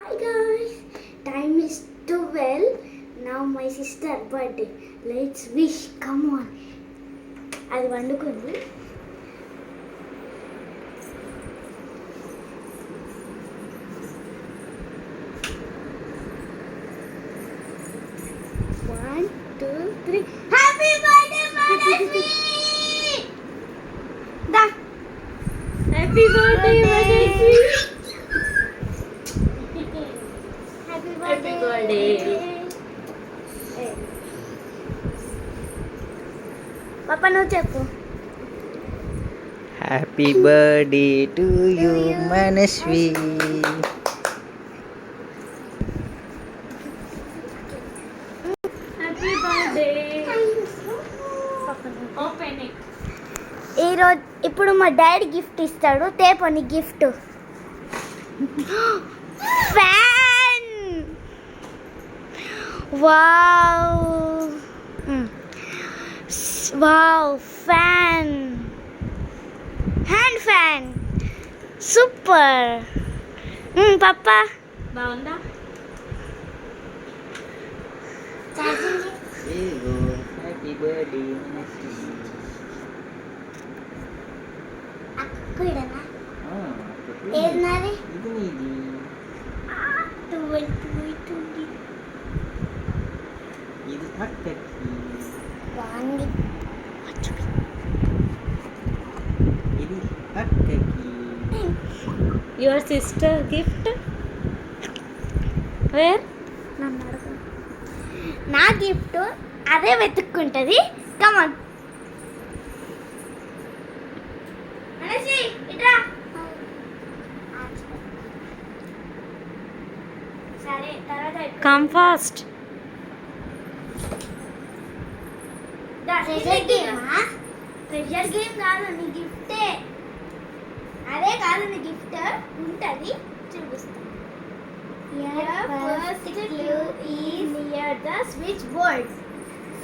Hi guys, time is 12. Now my sister birthday. Let's wish. Come on. అది వండుకుంది. One, two, three. Happy birthday, Manasvi! Da. Happy birthday, Manasvi! Happy birthday. Papa no చెప్పు. Happy birthday to you, Manasvi. Happy birthday. Open it. ఈరోజు ఇప్పుడు మా daddy gift ఇస్తాడు. తేపని gift fan. Wow wow fan, hand fan, super. పప్పా బాగుందా? Happy birthday, Manasvi. ఏది ఇది నీది. ఇది అక్కకి. ఇది అక్కకి. Your sister gift? Where? నా గిఫ్ట్ అదే వెతుక్కుంటది. కమాన్ సరే తర్వాత Come fast. ప్రెషర్ గేమ్ కాదు, నీ గిఫ్టే. అదే కాదు, నీ గిఫ్ట్ ఉంటుంది, చూపిస్తా. First clue is near the switch board.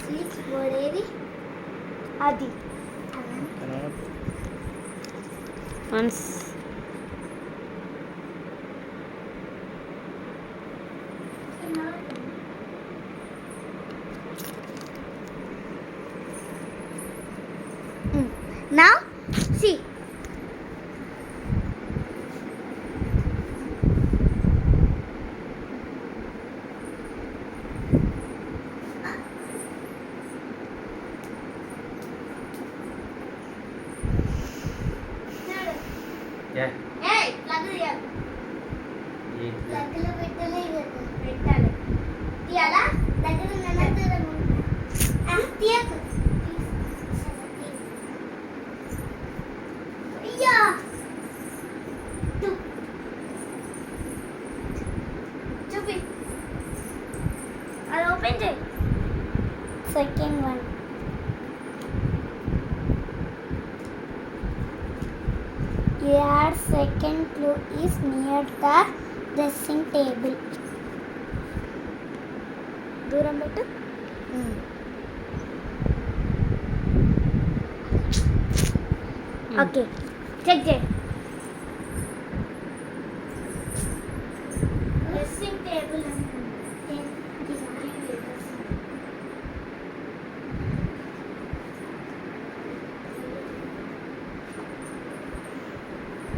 Switch board ఏది? అది Once. Now see. Yeah. Hey, plug it. ఇది. Plug లో పెట్టాలి. తీయాలా? దగ్గర తీయకు. అయ్యా చూపి. అది ఓపెన్ చేయి. Second one. Your second clue is near the dressing table. దూరం పెట్టు. ఓకే, చెక్ చేయి. డ్రెస్సింగ్ టేబుల్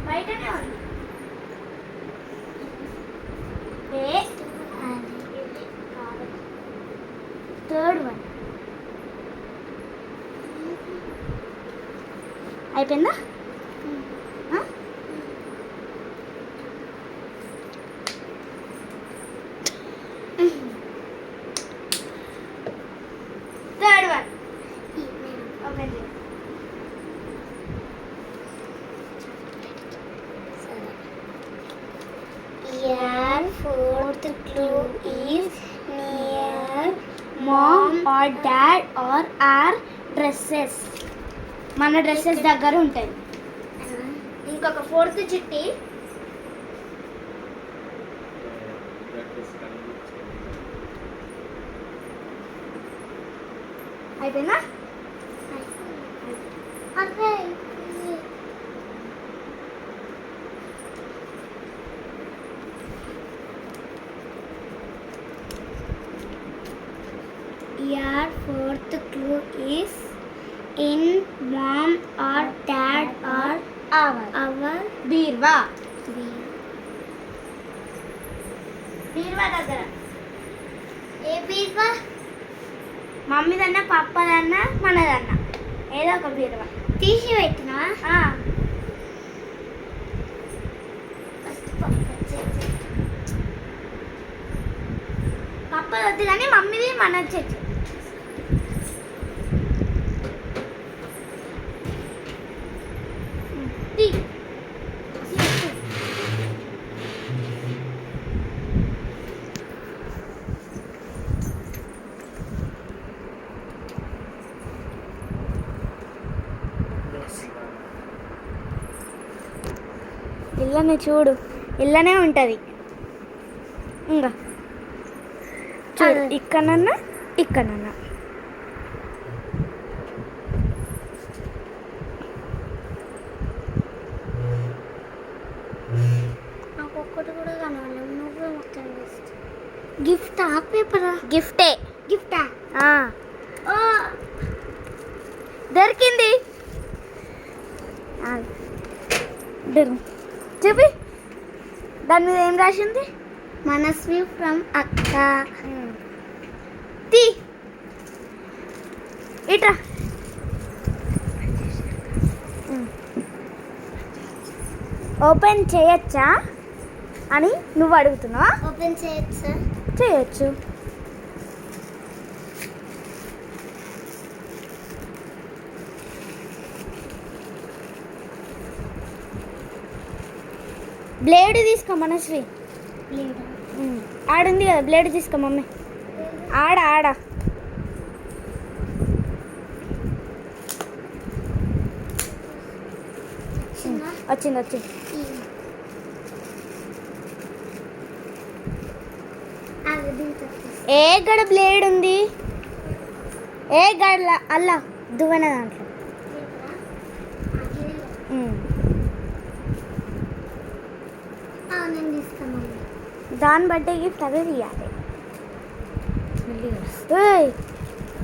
బయటనే ఉంది. థర్డ్ వన్ అయిపోయిందా? థర్డ్ వన్ ఓపెన్ చేయి. Your fourth clue is near mom or dad or our dresses. మన dresses దగ్గర ఉంటాయి. ఇంకొక ఫోర్త్ చిట్టి. అయిపోయిందా? Your fourth clue is in mom or dad or our బీర్వా దగ్గర. ఏ బీర్వా? మమ్మీదన్నా పప్పదన్నా మనదన్నా ఏదో ఒక బీర్వా తీసి పెట్టినా. పప్పది వద్దు కానీ మమ్మీది మన చెట్టు. ఇల్లనే చూడు, ఇల్లనే ఉంటుంది. ఇంకా చూడు, ఇక్కడన్నా ఇక్కడన్నా. నాకు ఒక్కటి కూడా కనవాలి. నువ్వే మొత్తం గిఫ్టా పేపరా? గిఫ్టా? దొరికింది. చూపి, దాని మీద ఏం రాసింది? మనస్వి ఫ్రమ్ అక్క. తీ ఇట్రా. ఓపెన్ చేయొచ్చా అని నువ్వు అడుగుతున్నావా? ఓపెన్ చేయొచ్చా? చేయొచ్చు. బ్లేడ్ తీసుకో మనశ్రీ. ఆడుంది కదా, బ్లేడ్ తీసుకో మమ్మీ. ఆడ వచ్చింది. ఏ గడ బ్లేడ్ ఉంది? ఏ గడ అల్లా దువ్వెన దాంట్లో. దాని బర్త్డే గిఫ్ట్ అదే తీయాలి.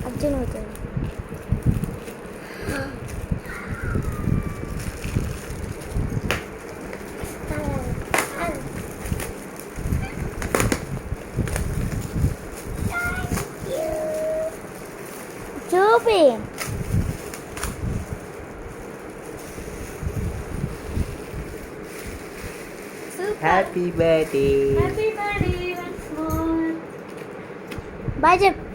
అర్జున్ అవుతుంది. చూపి. Happy birthday. Happy birthday once more. Bye చెప్పు.